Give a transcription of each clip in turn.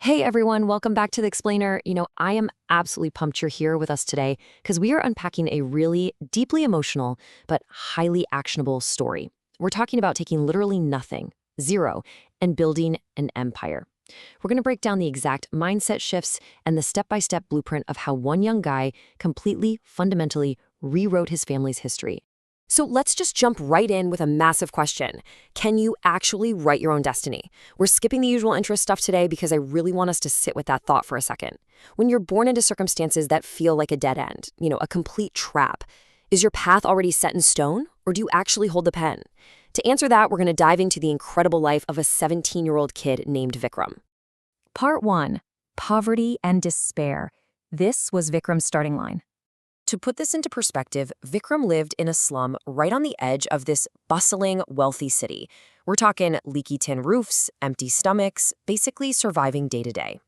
Hey everyone, welcome back to The Explainer. I am absolutely pumped you're here with us today because we are unpacking a really deeply emotional but highly actionable story. We're talking about taking literally nothing, zero, and building an empire. We're going to break down the exact mindset shifts and the step-by-step blueprint of how one young guy completely, fundamentally rewrote his family's history. So let's just jump right in with a massive question. Can you actually write your own destiny? We're skipping the usual interest stuff today because I really want us to sit with that thought for a second. When you're born into circumstances that feel like a dead end, a complete trap, is your path already set in stone, or do you actually hold the pen? To answer that, we're going to dive into the incredible life of a 17-year-old kid named Vikram. Part 1. Poverty and Despair. This was Vikram's starting line. To put this into perspective, Vikram lived in a slum right on the edge of this bustling, wealthy city. We're talking leaky tin roofs, empty stomachs, basically surviving day to day.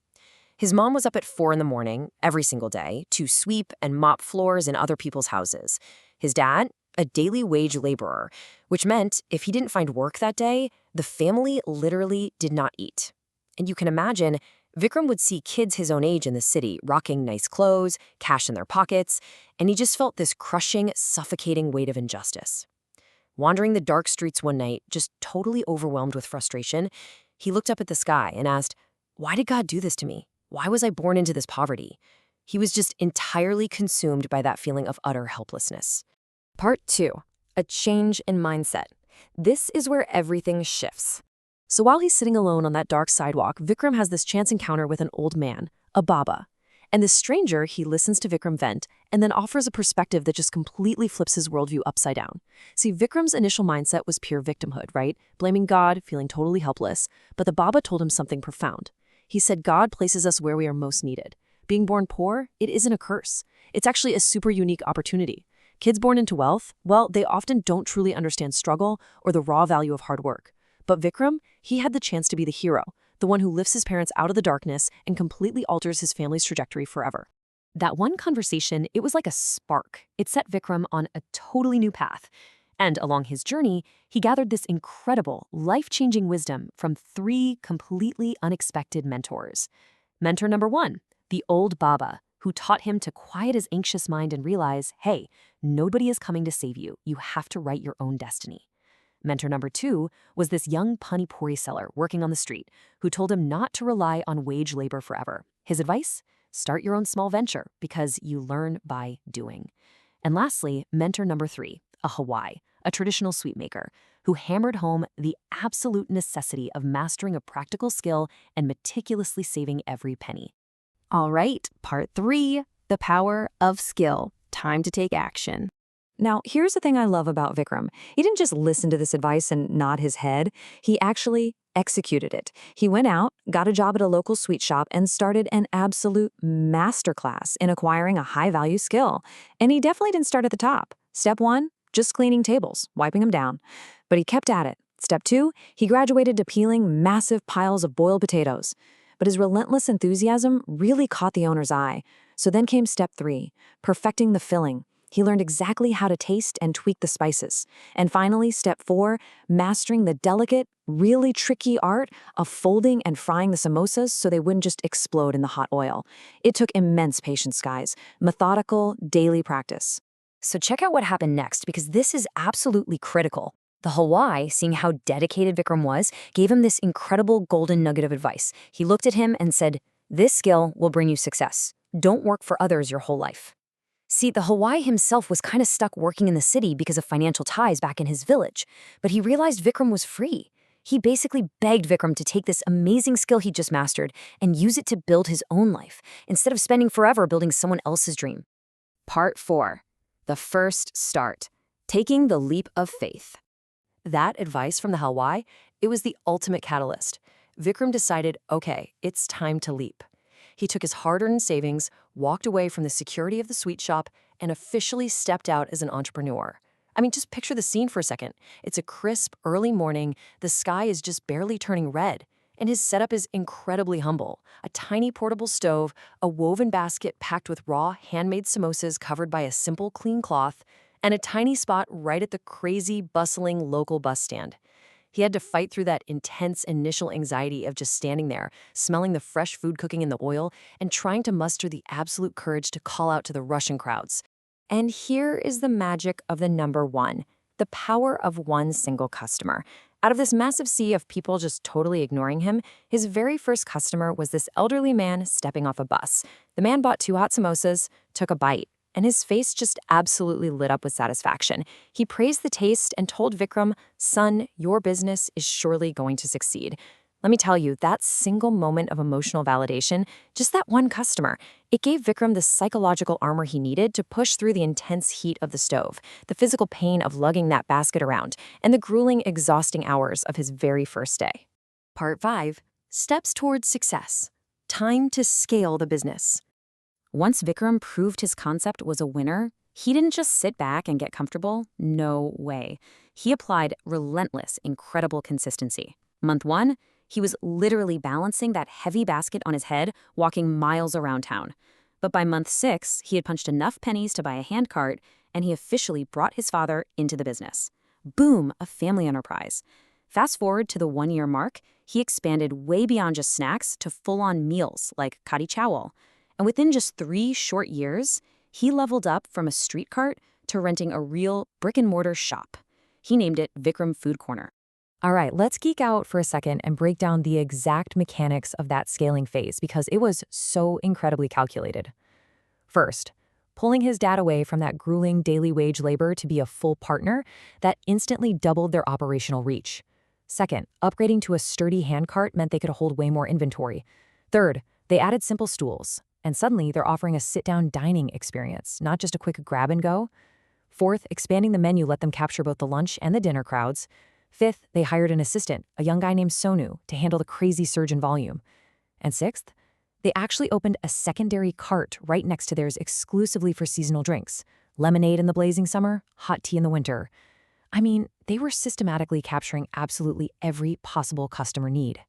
His mom was up at 4 in the morning every single day to sweep and mop floors in other people's houses. His dad, a daily wage laborer, which meant if he didn't find work that day, the family literally did not eat. And you can imagine, Vikram would see kids his own age in the city rocking nice clothes, cash in their pockets, and he just felt this crushing, suffocating weight of injustice. Wandering the dark streets one night, just totally overwhelmed with frustration, he looked up at the sky and asked, "Why did God do this to me? Why was I born into this poverty?" He was just entirely consumed by that feeling of utter helplessness. Part 2. A change in mindset. This is where everything shifts. So while he's sitting alone on that dark sidewalk, Vikram has this chance encounter with an old man, a Baba. And this stranger, he listens to Vikram vent and then offers a perspective that just completely flips his worldview upside down. See, Vikram's initial mindset was pure victimhood, right? Blaming God, feeling totally helpless. But the Baba told him something profound. He said God places us where we are most needed. Being born poor, it isn't a curse. It's actually a super unique opportunity. Kids born into wealth, well, they often don't truly understand struggle or the raw value of hard work. But Vikram, he had the chance to be the hero, the one who lifts his parents out of the darkness and completely alters his family's trajectory forever. That one conversation, it was like a spark. It set Vikram on a totally new path. And along his journey, he gathered this incredible, life-changing wisdom from 3 completely unexpected mentors. Mentor number 1, the old Baba, who taught him to quiet his anxious mind and realize, hey, nobody is coming to save you. You have to write your own destiny. Mentor number 2 was this young pani puri seller working on the street who told him not to rely on wage labor forever. His advice? Start your own small venture because you learn by doing. And lastly, mentor number 3, a Hawaii, a traditional sweet maker, who hammered home the absolute necessity of mastering a practical skill and meticulously saving every penny. All right, part 3, the power of skill. Time to take action. Now, here's the thing I love about Vikram. He didn't just listen to this advice and nod his head. He actually executed it. He went out, got a job at a local sweet shop, and started an absolute masterclass in acquiring a high-value skill. And he definitely didn't start at the top. Step 1, just cleaning tables, wiping them down. But he kept at it. Step 2, he graduated to peeling massive piles of boiled potatoes. But his relentless enthusiasm really caught the owner's eye. So then came step 3, perfecting the filling. He learned exactly how to taste and tweak the spices. And finally, step 4, mastering the delicate, really tricky art of folding and frying the samosas so they wouldn't just explode in the hot oil. It took immense patience, guys. Methodical, daily practice. So check out what happened next, because this is absolutely critical. The Hawaii, seeing how dedicated Vikram was, gave him this incredible golden nugget of advice. He looked at him and said, "This skill will bring you success. Don't work for others your whole life." See, the Hawaii himself was kind of stuck working in the city because of financial ties back in his village, but he realized Vikram was free. He basically begged Vikram to take this amazing skill he just mastered and use it to build his own life, instead of spending forever building someone else's dream. Part 4. The first start. Taking the leap of faith. That advice from the Hawaii, it was the ultimate catalyst. Vikram decided, okay, it's time to leap. He took his hard-earned savings, walked away from the security of the sweet shop, and officially stepped out as an entrepreneur. I mean, just picture the scene for a second. It's a crisp, early morning, the sky is just barely turning red, and his setup is incredibly humble. A tiny portable stove, a woven basket packed with raw, handmade samosas covered by a simple, clean cloth, and a tiny spot right at the crazy, bustling local bus stand. He had to fight through that intense initial anxiety of just standing there, smelling the fresh food cooking in the oil, and trying to muster the absolute courage to call out to the Russian crowds. And here is the magic of the number one, the power of one single customer. Out of this massive sea of people just totally ignoring him, his very first customer was this elderly man stepping off a bus. The man bought 2 hot samosas, took a bite, and his face just absolutely lit up with satisfaction. He praised the taste and told Vikram, "Son, your business is surely going to succeed." Let me tell you, that single moment of emotional validation, just that one customer, it gave Vikram the psychological armor he needed to push through the intense heat of the stove, the physical pain of lugging that basket around, and the grueling, exhausting hours of his very first day. Part 5. Steps towards success. Time to scale the business. Once Vikram proved his concept was a winner, he didn't just sit back and get comfortable. No way. He applied relentless, incredible consistency. Month 1, he was literally balancing that heavy basket on his head, walking miles around town. But by month 6, he had punched enough pennies to buy a handcart, and he officially brought his father into the business. Boom, a family enterprise. Fast forward to the 1-year mark, he expanded way beyond just snacks to full-on meals like kari chawal. And within just 3 short years, he leveled up from a street cart to renting a real brick-and-mortar shop. He named it Vikram Food Corner. All right, let's geek out for a second and break down the exact mechanics of that scaling phase because it was so incredibly calculated. First, pulling his dad away from that grueling daily wage labor to be a full partner that instantly doubled their operational reach. Second, upgrading to a sturdy handcart meant they could hold way more inventory. Third, they added simple stools, and suddenly they're offering a sit-down dining experience, not just a quick grab and go. Fourth, expanding the menu let them capture both the lunch and the dinner crowds. Fifth, they hired an assistant, a young guy named Sonu, to handle the crazy surge in volume. And sixth, they actually opened a secondary cart right next to theirs exclusively for seasonal drinks. Lemonade in the blazing summer, hot tea in the winter. I mean, they were systematically capturing absolutely every possible customer need.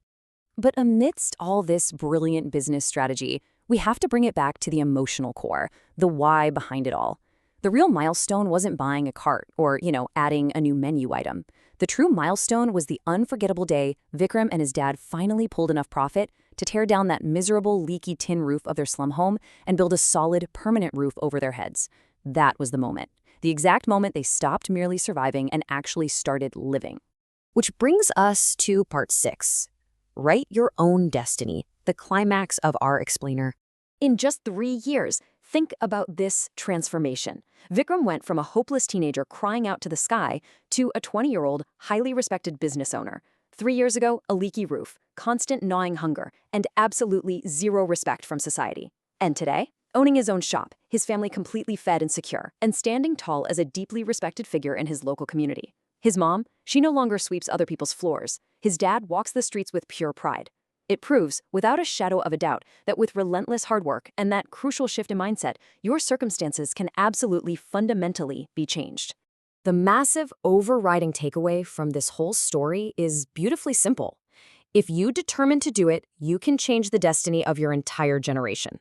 But amidst all this brilliant business strategy, we have to bring it back to the emotional core, the why behind it all. The real milestone wasn't buying a cart or, adding a new menu item. The true milestone was the unforgettable day Vikram and his dad finally pulled enough profit to tear down that miserable, leaky tin roof of their slum home and build a solid, permanent roof over their heads. That was the moment. The exact moment they stopped merely surviving and actually started living. Which brings us to part 6. Write your own destiny, the climax of our explainer. In just 3 years, think about this transformation. Vikram went from a hopeless teenager crying out to the sky to a 20-year-old, highly respected business owner. 3 years ago, a leaky roof, constant gnawing hunger, and absolutely zero respect from society. And today, owning his own shop, his family completely fed and secure, and standing tall as a deeply respected figure in his local community. His mom, she no longer sweeps other people's floors. His dad walks the streets with pure pride. It proves, without a shadow of a doubt, that with relentless hard work and that crucial shift in mindset, your circumstances can absolutely fundamentally be changed. The massive overriding takeaway from this whole story is beautifully simple. If you determine to do it, you can change the destiny of your entire generation.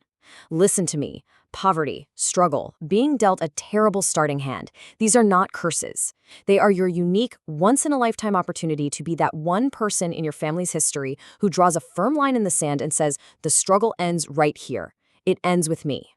Listen to me. Poverty, struggle, being dealt a terrible starting hand. These are not curses. They are your unique, once-in-a-lifetime opportunity to be that one person in your family's history who draws a firm line in the sand and says, the struggle ends right here. It ends with me.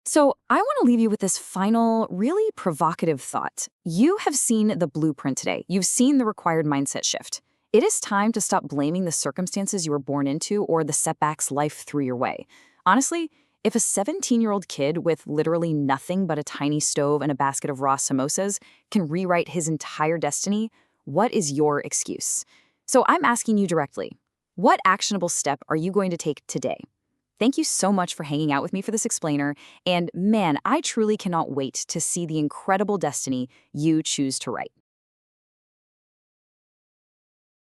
So I want to leave you with this final, really provocative thought. You have seen the blueprint today. You've seen the required mindset shift. It is time to stop blaming the circumstances you were born into or the setbacks life threw your way. Honestly, if a 17-year-old kid with literally nothing but a tiny stove and a basket of raw samosas can rewrite his entire destiny, what is your excuse? So I'm asking you directly, what actionable step are you going to take today? Thank you so much for hanging out with me for this explainer, and man, I truly cannot wait to see the incredible destiny you choose to write.